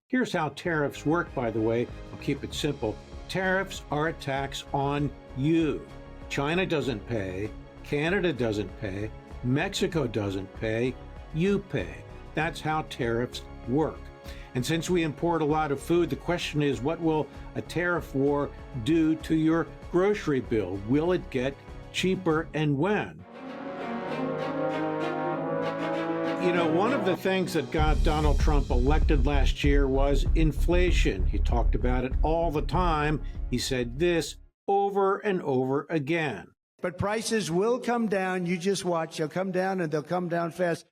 Here's how tariffs work, by the way. I'll keep it simple. Tariffs are a tax on you. China doesn't pay, Canada doesn't pay, Mexico doesn't pay, you pay. That's how tariffs work. And since we import a lot of food, the question is, what will a tariff war do to your grocery bill? Will it get cheaper, and when? You know, one of the things that got Donald Trump elected last year was inflation. He talked about it all the time. He said this over and over again. But prices will come down. You just watch. They'll come down, and they'll come down fast.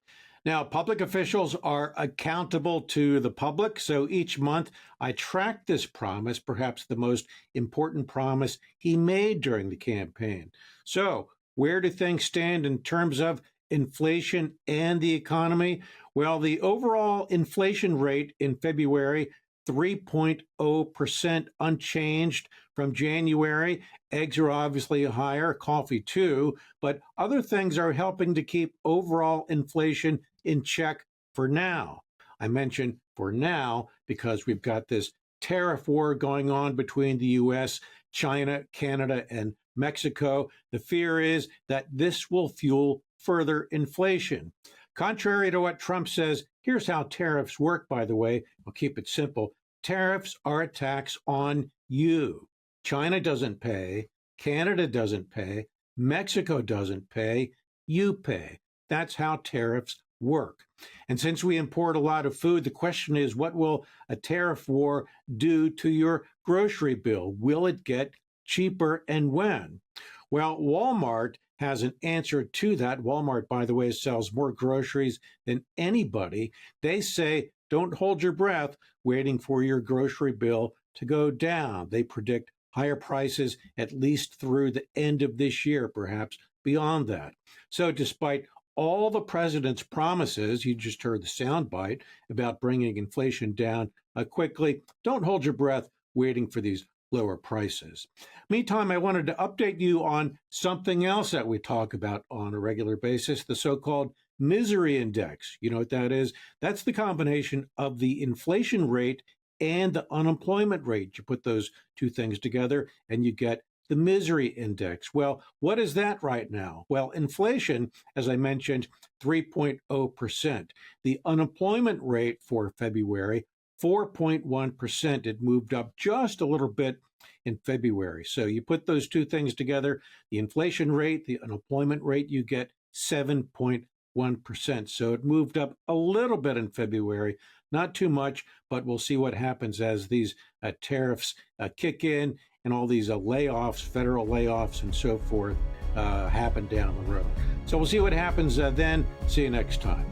Now, public officials are accountable to the public, so each month I track this promise, perhaps the most important promise he made during the campaign. So, where do things stand in terms of inflation and the economy? Well, the overall inflation rate in February, 3.0%, unchanged from January. Eggs are obviously higher, coffee too, but other things are helping to keep overall inflation in check for now. I mention for now because we've got this tariff war going on between the U.S., China, Canada, and Mexico. The fear is that this will fuel further inflation. Contrary to what Trump says, here's how tariffs work, by the way. I'll keep it simple. Tariffs are a tax on you. China doesn't pay, Canada doesn't pay, Mexico doesn't pay, you pay. That's how tariffs work. And since we import a lot of food, the question is, what will a tariff war do to your grocery bill? Will it get cheaper, and when? Well, Walmart has an answer to that. Walmart, by the way, sells more groceries than anybody. They say, don't hold your breath waiting for your grocery bill to go down. They predict higher prices at least through the end of this year, perhaps beyond that. So despite all the president's promises, you just heard the soundbite about bringing inflation down quickly, don't hold your breath waiting for these lower prices. Meantime, I wanted to update you on something else that we talk about on a regular basis, the so-called misery index. You know what that is? That's the combination of the inflation rate and the unemployment rate. You put those two things together and you get the misery index. Well, what is that right now? Well, inflation, as I mentioned, 3.0%. The unemployment rate for February, 4.1%. It moved up just a little bit in February. So you put those two things together, the inflation rate, the unemployment rate, you get 7.1%. So it moved up a little bit in February, not too much, but we'll see what happens as these tariffs kick in and all these layoffs, federal layoffs and so forth happen down the road. So we'll see what happens then. See you next time.